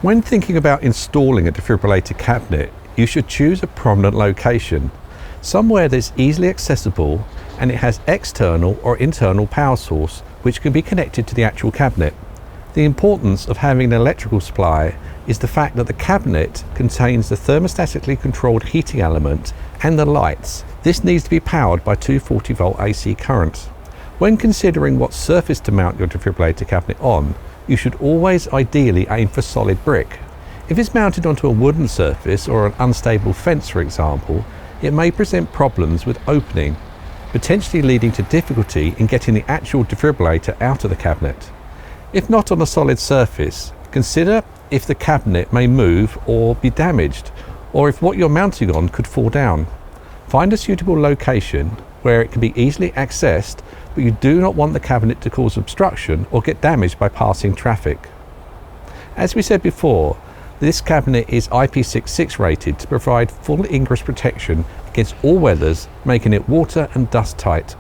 When thinking about installing a defibrillator cabinet, you should choose a prominent location, somewhere that's easily accessible and it has external or internal power source which can be connected to the actual cabinet. The importance of having an electrical supply is the fact that the cabinet contains the thermostatically controlled heating element and the lights. This needs to be powered by 240 volt AC currents. When considering what surface to mount your defibrillator cabinet on, you should always ideally aim for solid brick. If it's mounted onto a wooden surface or an unstable fence, for example, it may present problems with opening, potentially leading to difficulty in getting the actual defibrillator out of the cabinet. If not on a solid surface, consider if the cabinet may move or be damaged, or if what you're mounting on could fall down. Find a suitable location where it can be easily accessed, but you do not want the cabinet to cause obstruction or get damaged by passing traffic. As we said before, this cabinet is IP66 rated to provide full ingress protection against all weathers, making it water and dust tight.